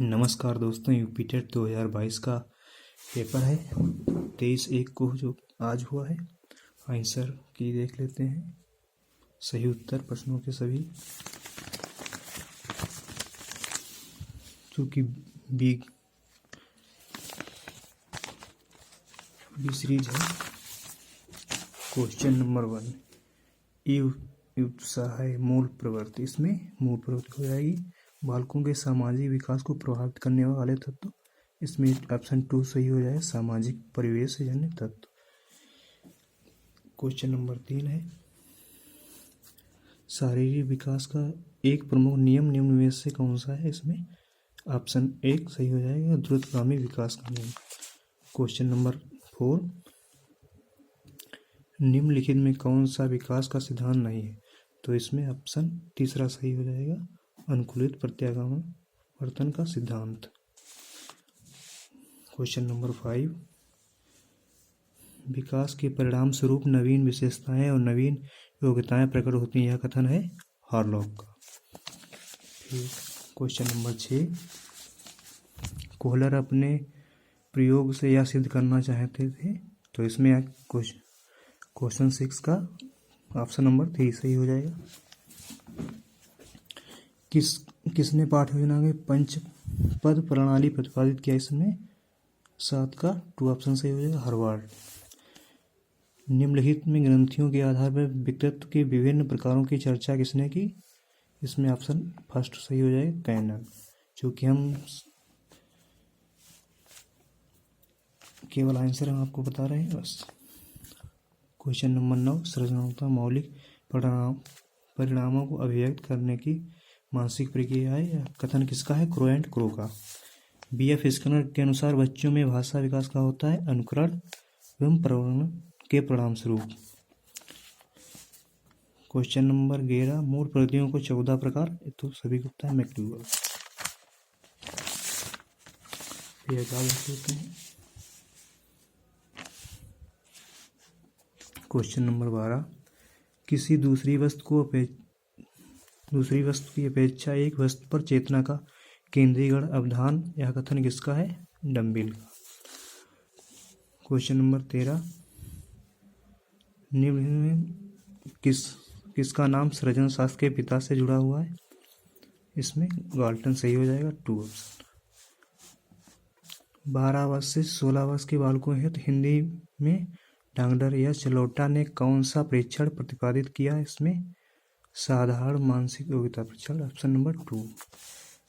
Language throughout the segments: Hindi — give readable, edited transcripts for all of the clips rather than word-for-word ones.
नमस्कार दोस्तों, यूपीटेट 2022 का पेपर है 23/1 को जो आज हुआ है। आंसर की देख लेते हैं। सही उत्तर प्रश्नों के सभी, चूँकि बी सीरीज है। क्वेश्चन नंबर 1, उत्साह है मूल प्रवृत्ति। इसमें मूल प्रवृत्ति हो जाएगी बालकों के सामाजिक विकास को प्रभावित करने वाले तत्व। इसमें ऑप्शन 2 सही हो जाए, सामाजिक परिवेश जन्य तत्व। क्वेश्चन नंबर 3 है, शारीरिक विकास का एक प्रमुख नियम निम्न में से कौन सा है। इसमें ऑप्शन 1 सही हो जाएगा, द्रुतगामी विकास का नियम। क्वेश्चन नंबर 4, निम्नलिखित में कौन सा विकास का सिद्धांत नहीं है। तो इसमें ऑप्शन 3 सही हो जाएगा, अनुकूलित प्रत्यावर्तन का सिद्धांत। क्वेश्चन नंबर 5, विकास के परिणाम स्वरूप नवीन विशेषताएं और नवीन योग्यताएं प्रकट होती हैं, यह कथन है हार्लॉक का। फिर क्वेश्चन नंबर 6, कोहलर अपने प्रयोग से यह सिद्ध करना चाहते थे। तो इसमें क्वेश्चन 6 का ऑप्शन नंबर 3 सही हो जाएगा। किसने पाठ योजना में पंच पद प्रणाली प्रतिपादित किया। इसमें 7 का 2 ऑप्शन सही हो जाएगा, हार्वर्ड। निम्नलिखित में ग्रंथियों के आधार पर व्यक्तित्व के विभिन्न प्रकारों की चर्चा किसने की। इसमें ऑप्शन 1 सही हो जाएगा, कैनन। चूँकि हम केवल आंसर हम आपको बता रहे हैं बस। क्वेश्चन नंबर 9, सृजनात्मक मौलिक परिणामों को अभिव्यक्त करने की मानसिक प्रक्रिया है। यह कथन किसका है, क्रो एंड क्रो का। B.F. स्किनर के अनुसार बच्चों में भाषा विकास का होता है अनुकरण एवं प्रवर्तन के परिणाम स्वरूप। क्वेश्चन नंबर 11, मूल प्रवृत्तियों को 14 प्रकार, तो सभी को पता है, मैक्डूगल। क्वेश्चन नंबर 12, किसी दूसरी वस्तु की अपेक्षा एक वस्तु पर चेतना का केंद्रीकरण अवधान, यह कथन किसका है, डम्बिल का। क्वेश्चन नंबर 13, निम्न में किसका नाम सृजन शास्त्र के पिता से जुड़ा हुआ है। इसमें गाल्टन सही हो जाएगा, 2 ऑप्शन। 12 वर्ष से 16 वर्ष के बालकों हेतु हिंदी में डांगडर या चलोटा ने कौन सा परीक्षण प्रतिपादित किया। इसमें साधारण मानसिक योग्यता परीक्षण, ऑप्शन नंबर 2।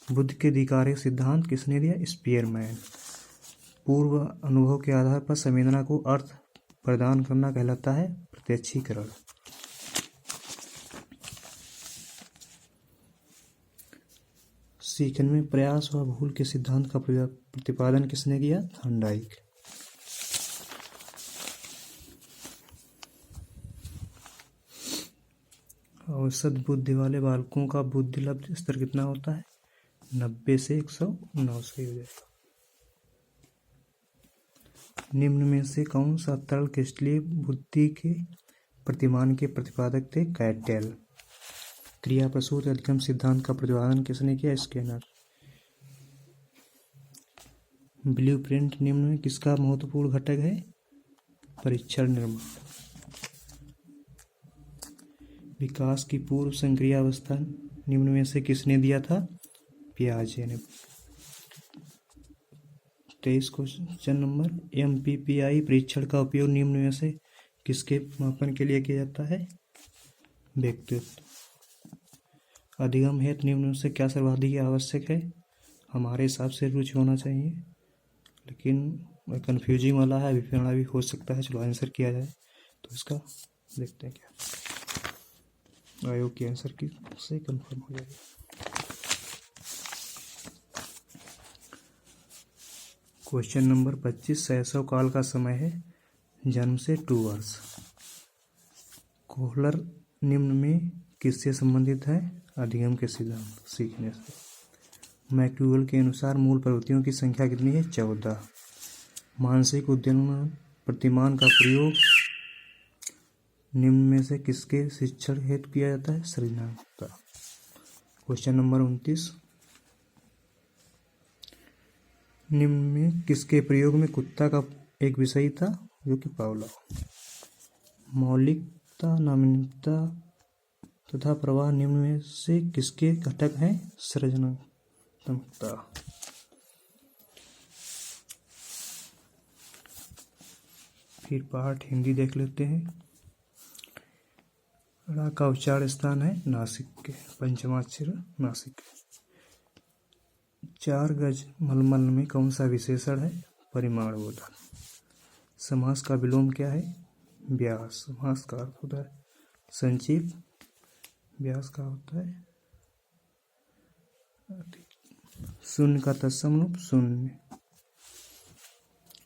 बुद्ध के अधिकारिक सिद्धांत किसने दिया, स्पीयरमैन। पूर्व अनुभव के आधार पर संवेदना को अर्थ प्रदान करना कहलाता है प्रत्यक्षीकरण। सीखने में प्रयास व भूल के सिद्धांत का प्रतिपादन किसने किया, थॉर्नडाइक। औसत बुद्धि वाले बालकों का बुद्धि लब्ध स्तर कितना होता है, 90 से 109 सही हो जाएगा। निम्न में से कौन सा तरल क्रिस्टलीय बुद्धि के प्रतिमान के प्रतिपादक थे, कैटेल। क्रिया प्रसूत अधिगम सिद्धांत का प्रतिपादन किसने किया, स्किनर। ब्लूप्रिंट निम्न में किसका महत्वपूर्ण घटक है, परीक्षण निर्माण। विकास की पूर्व संक्रिया अवस्था निम्न में से किसने दिया था, पियाजे ने। 23 क्वेश्चन नंबर, MPPI परीक्षण का उपयोग निम्न में से किसके मापन के लिए किया जाता है, व्यक्तित्व। अधिगम हेतु निम्न में से क्या सर्वाधिक आवश्यक है, हमारे हिसाब से रुचि होना चाहिए, लेकिन कन्फ्यूजिंग वाला है, विवरण भी हो सकता है। चलो आंसर किया जाए तो इसका देखते हैं क्या आयोग के आंसर की से कंफर्म हो जाएगा। क्वेश्चन नंबर 25, शैशव काल का समय है जन्म से 2 वर्ष। कोहलर निम्न में किससे संबंधित है, अधिगम के सिद्धांत, सीखने से। मैक्डूगल के अनुसार मूल प्रवृत्तियों की संख्या कितनी है, 14। मानसिक उद्दीपन प्रतिमान का प्रयोग निम्न में से किसके शिक्षण हेतु किया जाता है, सृजनात्मकता। क्वेश्चन नंबर 29, निम्न में किसके प्रयोग में कुत्ता का एक विषय था, जो कि पावलोव। मौलिकता, नामिकता तथा प्रवाह निम्न में से किसके घटक हैं, सृजनात्मकता। फिर पाठ हिंदी देख लेते हैं। रा का उच्चारण स्थान है नासिक के, पंचमाक्षर नासिक। 4 गज मलमल में कौन सा विशेषण है, परिमाणबोधक। समास का विलोम क्या है, व्यास। समास का अर्थ होता है संक्षिप्त, व्यास का होता है शून्य का तत्सम रूप शून्य।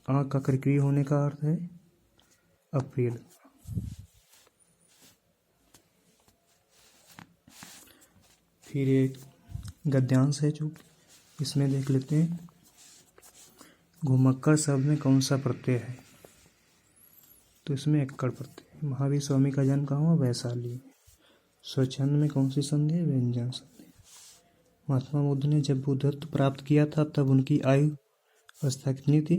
आँख का कर्करी होने का अर्थ है अप्रिय। फिर एक गद्यांश है जो इसमें देख लेते हैं। घुमक्कड़ शब्द में कौन सा प्रत्यय है, तो इसमें एक्कड़ प्रत्यय। महावीर स्वामी का जन्म कहाँ हुआ, वैशाली में। स्वच्छंद में कौन सी संधि है, व्यंजन संधि। महात्मा बुद्ध ने जब बुद्धत्व प्राप्त किया था तब उनकी आयु अवस्था कितनी थी,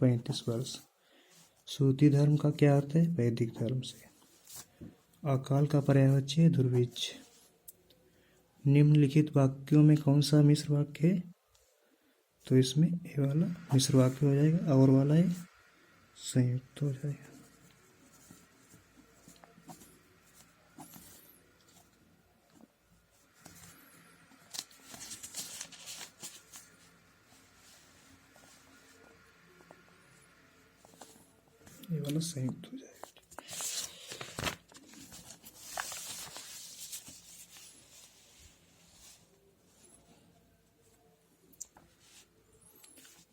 35 वर्ष। सूती धर्म का क्या अर्थ है, वैदिक धर्म से। अकाल का पर्यायवाची है दुर्भिक्ष। निम्नलिखित वाक्यों में कौन सा मिश्र वाक्य है, तो इसमें ए वाला मिश्र वाक्य हो जाएगा, और वाला ये संयुक्त हो जाएगा। ये वाला संयुक्त हो जाएगा।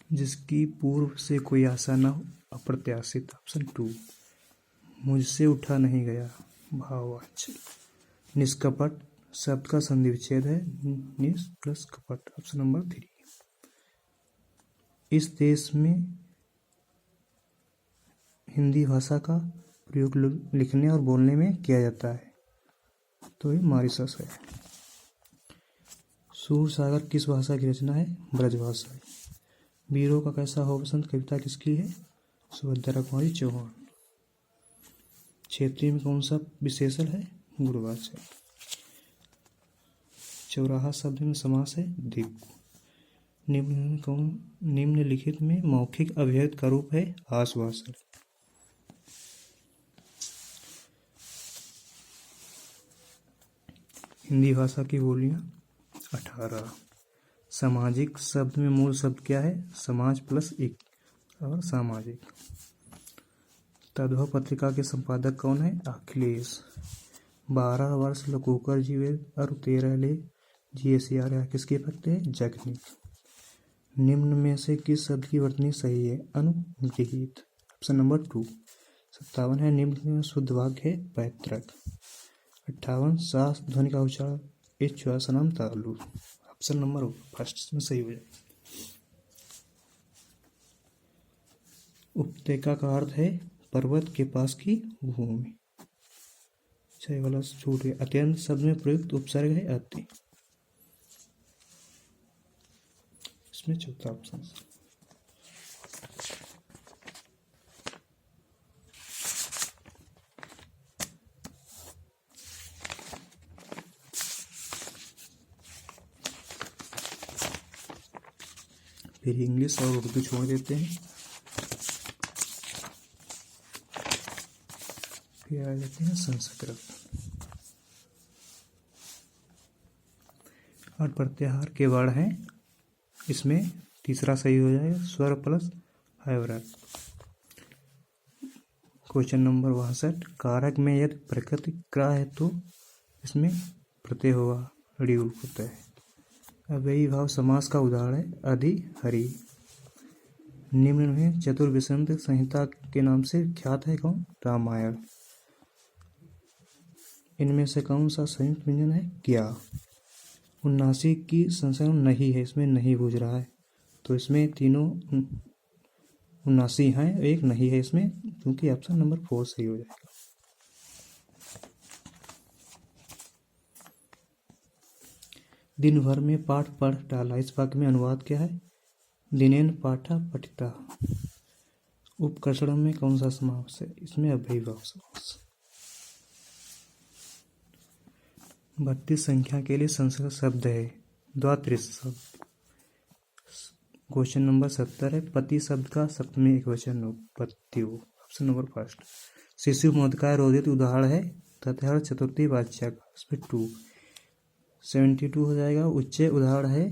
जिसकी पूर्व से कोई आशा न हो, अप्रत्याशित। ऑप्शन 2। मुझसे उठा नहीं गया, भाववाच्य। निष्कपट शब्द का संधि विच्छेद है निस प्लस कपट। Option number 3। इस देश में हिंदी भाषा का प्रयोग लिखने और बोलने में किया जाता है, तो ये मॉरिशस है। सूर सागर किस भाषा की रचना है, ब्रजभाषा। वीरों का कैसा हो बसंत कविता किसकी है, सुभद्रा कुमारी चौहान। क्षेत्रीय में कौन सा विशेषण है, गुणवाचक। चौराहा शब्द में समास है द्विगु। निम्नलिखित में मौखिक अभिव्यक्ति का रूप है आश्वासन। हिंदी भाषा की बोलियां 18। सामाजिक शब्द में मूल शब्द क्या है, समाज प्लस इक और सामाजिक। तद्भव पत्रिका के संपादक कौन है, अखिलेश। 12 वर्ष लघुकर जीवे और 13 ले GSR किसके पत्ते है, जगनिक। निम्न में से किस शब्द की वर्तनी सही है, अनुगृहीत। Option number 2। 57 है निम्न में शुद्ध वाक्य है पैतृक। 58 सास ध्वनि का उच्चारण इच्छ्वासनम तालु। ऑप्शन नंबर 1 में सही हो जाएगा। उपत्यका का अर्थ है पर्वत के पास की भूमि। सही वाला छूट गया। अत्यंत शब्द में प्रयुक्त उपसर्ग है अति। इसमें चौथा ऑप्शन। फिर इंग्लिश और उर्दू छोड़ देते हैं, फिर आ जाते हैं संस्कृत। और प्रत्याहार के वर्ण हैं, इसमें तीसरा सही हो जाएगा, स्वर प्लस हैवरक। Question number 62। कारक में यदि प्रकृति क्रा है तो इसमें प्रत्यय होगा, ड्यूल होता है। अव्ययी भाव समास का उदाहरण है अधि हरि। निम्न में चतुर्विंशति संहिता के नाम से ख्यात है कौन, रामायण। इनमें से कौन सा संयुक्त व्यंजन है, क्या। 79 की संस्करण नहीं है, इसमें नहीं बूझ रहा है, तो इसमें तीनों 79 हैं, एक नहीं है इसमें, क्योंकि ऑप्शन नंबर 4 सही हो जाएगा। दिन भर में पाठ पढ़ डाला, इस वाक्य में अनुवाद क्या है, दिनेन पाठा पठिता। उपकर्षण में कौन सा समास है? इसमें अव्ययीभाव समास। 32 संख्या के लिए संस्कृत शब्द है द्वात्रिश शब्द। क्वेश्चन नंबर 70 है, पति शब्द का सप्तमी एकवचन पत्यु। Option number first. शिशु मोदकाय रोदित उदाहरण है तथा चतुर्थी वाच्यक, इसमें 2। 72 हो जाएगा। उच्च उदाहरण है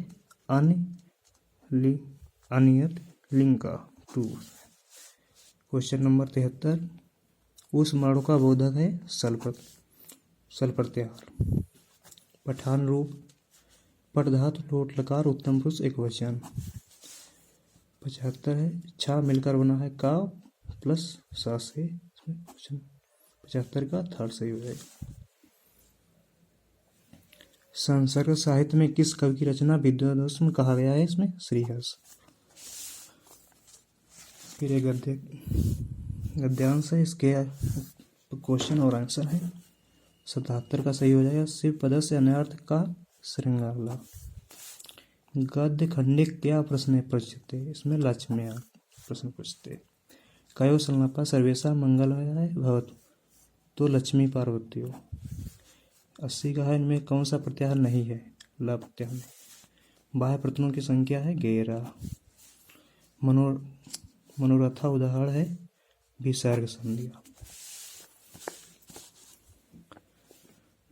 अनियत लिंग का, 2। क्वेश्चन नंबर 73, उस मरणों का बोधक है सल प्रत्याहार। पठान रूप पट धातु लोट लकार उत्तम पुरुष एक वचन। 75 है, छा मिलकर बना है का प्लस सा से, 75 का थर्ड सही हो जाएगा। संसर्ग साहित्य में किस कवि की रचना विद्वदोष में कहा गया है? इसमें श्रीहर्ष। फिर एक गद्यांश है, इसके क्वेश्चन और आंसर है। 77 का सही हो जाएगा। शिव पद से अन्यर्थ का श्रृंगार। गद्य खंडिक क्या प्रश्न पूछते? इसमें लक्ष्म्या प्रश्न पूछते। कयो संलापा सर्वेशा मंगलमय भवतु, तो लक्ष्मी पार्वती हो। 80 का है, इनमें कौन सा प्रत्याहार नहीं है? ल प्रत्याहार नहीं। बाह्य प्रत्ययों की संख्या है 11। मनोरथा उदाहरण है विसर्ग संध्या।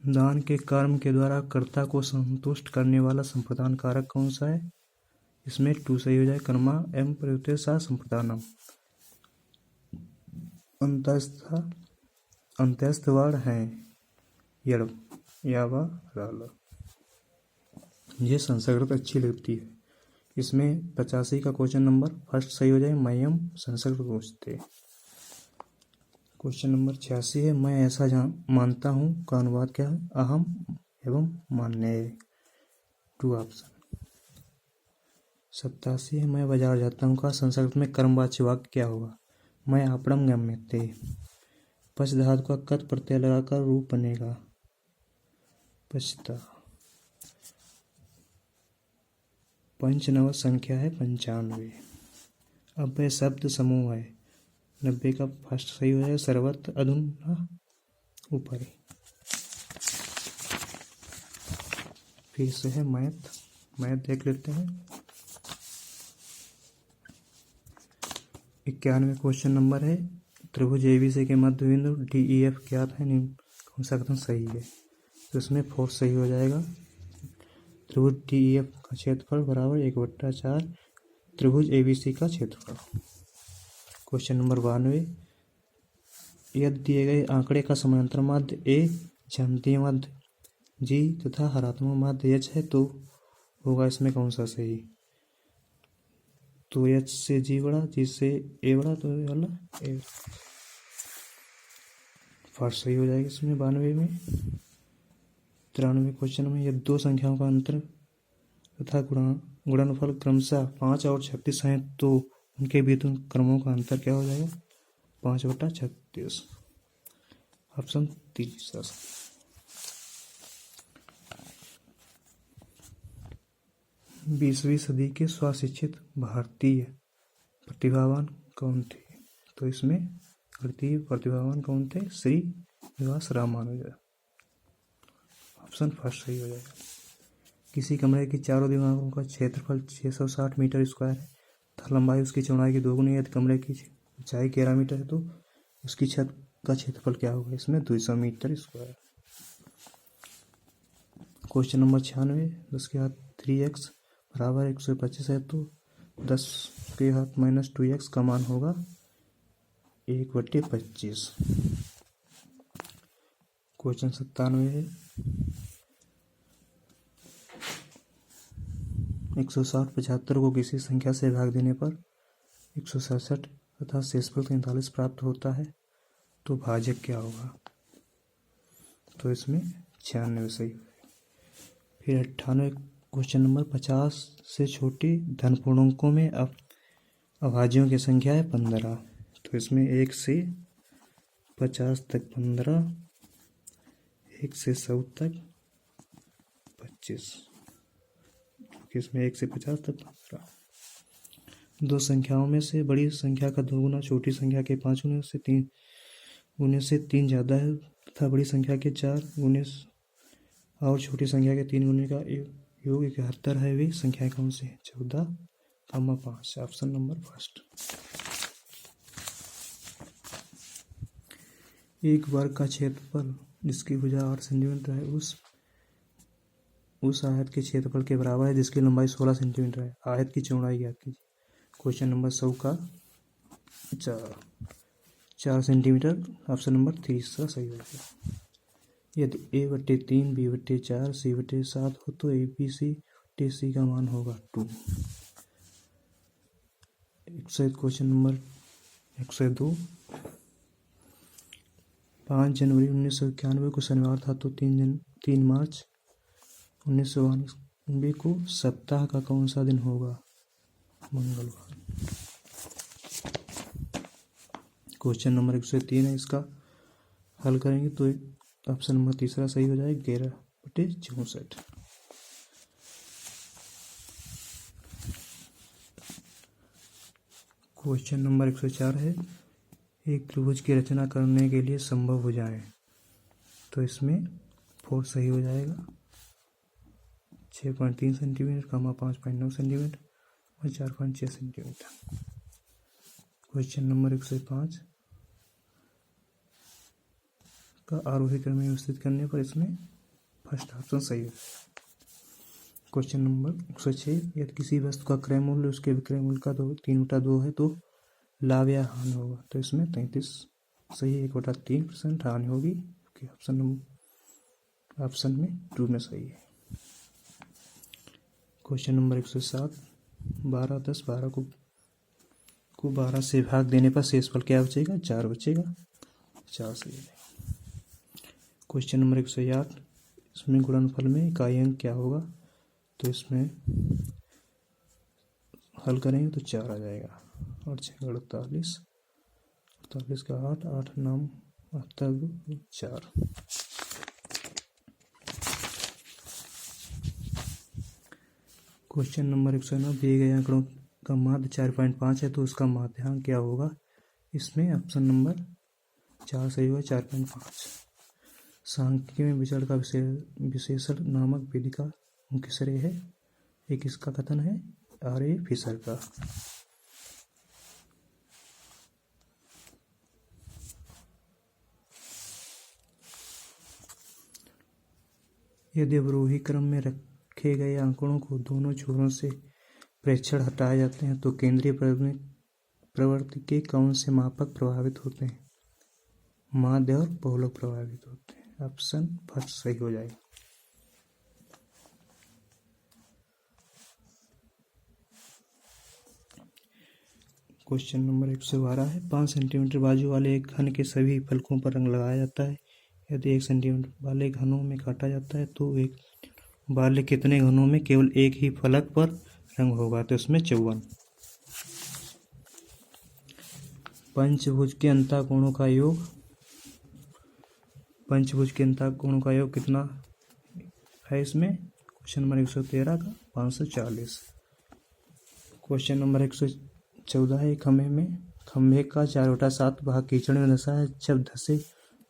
दान के कर्म के द्वारा कर्ता को संतुष्ट करने वाला संप्रदान कारक कौन सा है? इसमें 2 सही हो जाए। कर्मा एवं प्रयुक्त सा संप्रदानम। अंत्यस्थ वर्ण है यड़ यावा राल। ये संस्कृत अच्छी लगती है। इसमें 85 का क्वेश्चन नंबर फर्स्ट सही हो जाए। मयम संस्कृत पूछते। क्वेश्चन नंबर 86 है, मैं ऐसा मानता हूँ का अनुवाद क्या है? अहम एवं मान्य, 2 ऑप्शन। 87 है, मैं बाजार जाता हूँ का संस्कृत में कर्मवाच्य वाक्य क्या होगा? मैं आपणम गम्यते। पच धातु का कत प्रत्यय लगाकर रूप बनेगा पचता। पंचनव संख्या है 95। अव्यय शब्द समूह है 90 का फर्स्ट सही हो जाएगा। सर्वत्र अधुना ऊपरी। फिर से है मैथ देख लेते हैं। 91 क्वेश्चन नंबर है, त्रिभुज एबीसी के मध्य बिंदु DEF ज्ञात है, कौन सा कथन सही है? तो इसमें 4 सही हो जाएगा। त्रिभुज DEF का क्षेत्रफल बराबर 1/4 त्रिभुज ABC का क्षेत्रफल। क्वेश्चन नंबर 92, यदि दिए गए आंकड़े का समांतर माध्य A, ज्यामितीय माध्य G तथा हरात्मक माध्य H है तो होगा इसमें कौन सा सही? तो H से G बड़ा, G से A बड़ा, तो वाला A फर्स्ट सही हो जाएगा इसमें। 92 में। 93 क्वेश्चन में, यदि 2 संख्याओं का अंतर तथा गुणनफल क्रमशः 5 और 36 हैं तो उनके बीच क्रमों का अंतर क्या हो जाएगा? 5/36। ऑप्शन 3। 20वीं सदी के स्वशिक्षित भारतीय प्रतिभावान कौन थे? तो इसमें भारतीय प्रतिभावान कौन थे? श्री निवास रामानुजन। ऑप्शन फर्स्ट सही हो जाएगा। किसी कमरे की चारों दीवारों का क्षेत्रफल 660 मीटर स्क्वायर है तथा लंबाई उसकी चौड़ाई की 2 गुनी है। यदि कमरे की ऊंचाई 11 मीटर है तो उसकी छत का क्षेत्रफल क्या होगा? इसमें 200 मीटर स्क्वायर। क्वेश्चन नंबर 96, 10 के घात 3x बराबर 125 है तो 10 के घात -2x का मान होगा 1/25। क्वेश्चन 97 है, 160 75 को किसी संख्या से भाग देने पर 167 तथा शेषफल 43 प्राप्त होता है तो भाजक क्या होगा? तो इसमें 96 सही होगा। फिर 98 क्वेश्चन नंबर, 50 से छोटी धन पूर्णांकों में अभाज्यों की संख्या है 15 तो इसमें 1 से 50 तक 15, 1 से 100 तक 25, इसमें 1 से 50 तक 15। दो संख्याओं में से बड़ी संख्या का दोगुना छोटी संख्या के 5 गुने से 3 ज़्यादा है तथा बड़ी संख्या के 4 गुने और छोटी संख्या के 3 गुने का योग 71 है। वे संख्याएं कौन सी हैं? 14, 5। Option number first. एक वर्ग का क्षेत्रफल जिसकी भुजा 8 सेंटीमीटर है उस आयत के क्षेत्रफल के बराबर है जिसकी लंबाई 16 सेंटीमीटर है। आयत की चौड़ाई ज्ञात कीजिए। क्वेश्चन नंबर 100 का 4 सेंटीमीटर। ऑप्शन नंबर 3 इसका सही होगा। यदि a/3 b/4 c/7 हो तो a/b/c का मान होगा 2। Question number 102। 5 जनवरी 1991 को शनिवार था तो 3 मार्च 1992 को सप्ताह का कौन सा दिन होगा? मंगलवार। क्वेश्चन नंबर 103 है। इसका हल करेंगे तो ऑप्शन नंबर तीसरा सही हो जाएगा 11/64। क्वेश्चन नंबर 104 है। एक त्रिभुज की रचना करने के लिए संभव भुजाएं, तो इसमें 4 सही हो जाएगा। 6.3 सेंटीमीटर, 5.9 सेंटीमीटर और 4.6 सेंटीमीटर। क्वेश्चन नंबर 105 का आरोही क्रम में व्यवस्थित करने पर इसमें फर्स्ट ऑप्शन सही है। Question number 106। यदि किसी वस्तु का क्रय मूल्य उसके विक्रय मूल्य का 3/2 है तो लाभ या हानि होगा, तो इसमें 33 सही है। 1/3% हानि होगी क्योंकि ऑप्शन में 2 में सही है। Question number 107। 12, 10, 12 को 12 से भाग देने पर शेषफल क्या बचेगा? 4 बचेगा। 4 सही है। Question number 108। इसमें गुणनफल में इकाई अंक क्या होगा? तो इसमें हल करेंगे तो 4 आ जाएगा। और 6 48, 48 का 8, 8 9 4। Question number 109। दिए गए आंकड़ों का माध्य 4.5 है तो उसका माध्यांक क्या होगा? इसमें ऑप्शन नंबर 4 सही होगा। 4.5। सांख्यिकी में विचरण का विशेषण नामक विधि का मुख्य श्रेय है। एक इसका कथन है R.A. फिशर का। यदि अवरोही क्रम में रखे गए आंकड़ों को दोनों छोरों से प्रेक्षण हटाए जाते हैं तो केंद्रीय प्रवृत्ति के कौन से मापक प्रभावित होते हैं? माध्य और बहुलक प्रभावित होते हैं। ऑप्शन फर्स्ट सही हो जाएगा। क्वेश्चन नंबर 112 है। 5 सेंटीमीटर बाजू वाले एक घन के सभी फलकों पर रंग लगाया जाता है। यदि 1 सेंटीमीटर वाले घनों में काटा जाता है तो एक वाले कितने घनों में केवल एक ही फलक पर रंग होगा? तो इसमें 54। पंचभुज के अंतःकोणों का योग कितना है? इसमें क्वेश्चन नंबर 113 का 540। क्वेश्चन नंबर 114 है। खंभे का 4/7 भाग कीचड़ में धंसा है। जब धंसे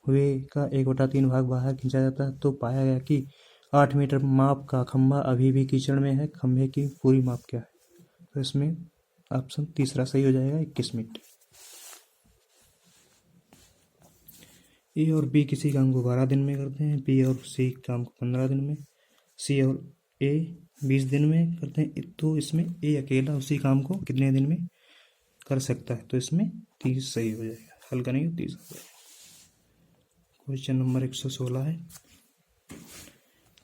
हुए का 1/3 भाग बाहर खींचा जाता है तो पाया गया कि 8 मीटर माप का खंभा अभी भी कीचड़ में है। खंभे की पूरी माप क्या है? तो इसमें ऑप्शन तीसरा सही हो जाएगा 21 मीटर। ए और बी किसी काम को 12 दिन में करते हैं। बी और सी काम को 15 दिन में। सी और ए 20 दिन में करते हैं। तो इसमें ए अकेला उसी काम को कितने दिन में कर सकता है? तो इसमें 30 सही हो जाएगा। हल करेंगे 30 हो जाएगा। क्वेश्चन नंबर 116 है।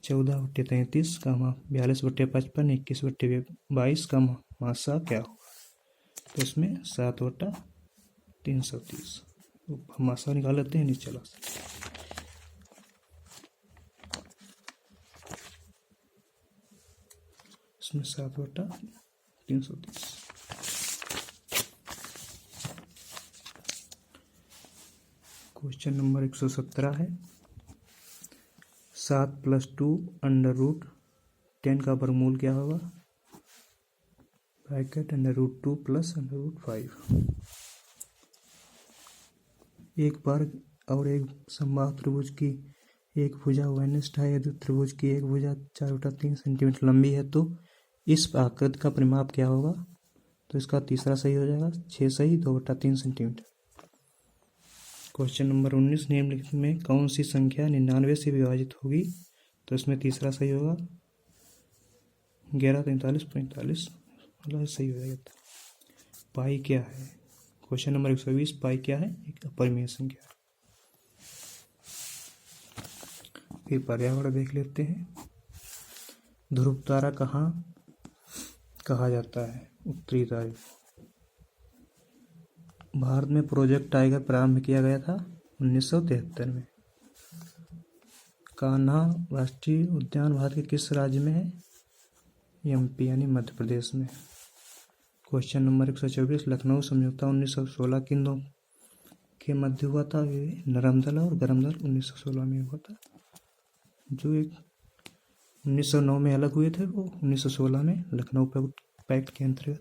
14/33 का 42/55 21/22 का मासा क्या होगा? तो इसमें 7/330 मासा निकाल लेते हैं नीचे चला। इसमें 7/330। क्वेश्चन नंबर 117 है। 7 + 2 √10 का वर्गमूल क्या होगा? Bracket √2 plus √5। एक बार और एक समबाहु त्रिभुज की एक भुजा वैनिस्ट है यदि त्रिभुज की एक भुजा 4/3 सेंटीमीटर लंबी है तो इस आकृति का परिमाप क्या होगा? तो इसका तीसरा सही हो जाएगा 6 सही 2/3 सेंटीमीटर। क्वेश्चन नंबर 19, निम्नलिखित में कौन सी संख्या 99 से विभाजित होगी? तो इसमें तीसरा सही होगा 11, 43, 45, मतलब सही हो जाएगा। पाई क्या है? क्वेश्चन नंबर 120, पाई क्या है? एक अपरिमेय संख्या है। फिर पर्यावरण देख लेते हैं। ध्रुव तारा कहाँ कहा जाता है? उत्तरी तारे। भारत में प्रोजेक्ट टाइगर प्रारंभ किया गया था 1973 में। कान्हा राष्ट्रीय उद्यान भारत के किस राज्य में है? MP यानी मध्य प्रदेश में। क्वेश्चन नंबर 124, लखनऊ समझौता 1916 किन दो के मध्य हुआ था? नरम दल और गरम दल 1916 में हुआ था। जो एक 1909 में अलग हुए थे वो 1916 में लखनऊ पैक्ट के अंतर्गत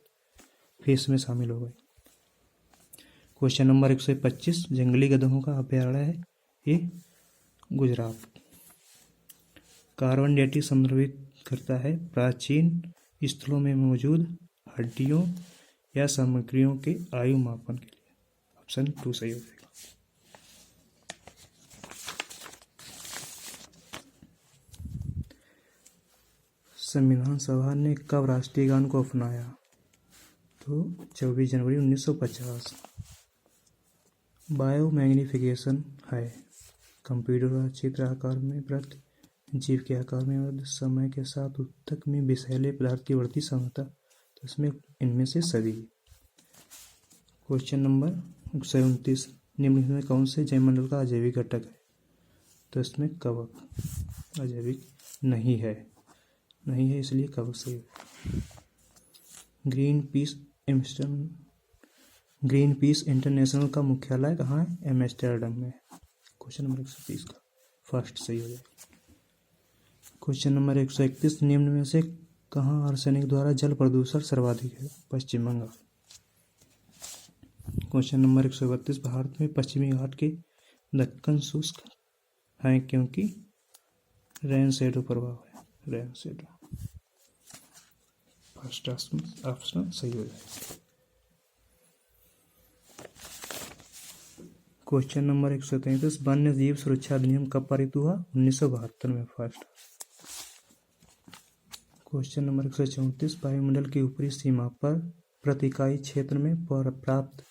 फेस में शामिल हो गए। क्वेश्चन नंबर 125, जंगली गधों का अभयारण्य है ये गुजरात। कार्बन डेटिंग संदर्भित करता है प्राचीन स्थलों में मौजूद हड्डियों या सामग्रियों के आयु मापन के लिए। ऑप्शन 2 सही हो जाएगा। संविधान सभा ने कब राष्ट्रीय गान को अपनाया? तो 24 जनवरी 1950। बायोमैग्निफिकेशन है कंप्यूटर का चित्र आकार में वृत्त, जीव के आकार में वृत्त, समय के साथ ऊतक में विषैले पदार्थ की बढ़ती क्षमता। तो इसमें इनमें से सभी। क्वेश्चन नंबर 129, निम्नलिखित में कौन से जैवमंडल का अजैविक घटक है? तो इसमें कवक अजैविक नहीं है इसलिए कवक सही है। ग्रीन पीस इंटरनेशनल का मुख्यालय कहाँ है? एम्स्टर्डम में। क्वेश्चन नंबर 130 का फर्स्ट सही हो जाएगा। क्वेश्चन नंबर 131, निम्न में से कहाँ आर्सेनिक द्वारा जल प्रदूषण सर्वाधिक है? पश्चिम बंगाल। क्वेश्चन नंबर 132, भारत में पश्चिमी घाट के दक्कन शुष्क हैं क्योंकि रेन शेडो प्रभाव है। रेन शेडो फर्स्ट ऑप्शन सही हो जाएगा। क्वेश्चन नंबर 133, वन्य जीव सुरक्षा अधिनियम कब पारित हुआ? 1972 में फर्स्ट। क्वेश्चन नंबर 134, वायुमंडल की ऊपरी सीमा पर प्रति इकाई क्षेत्र में प्राप्त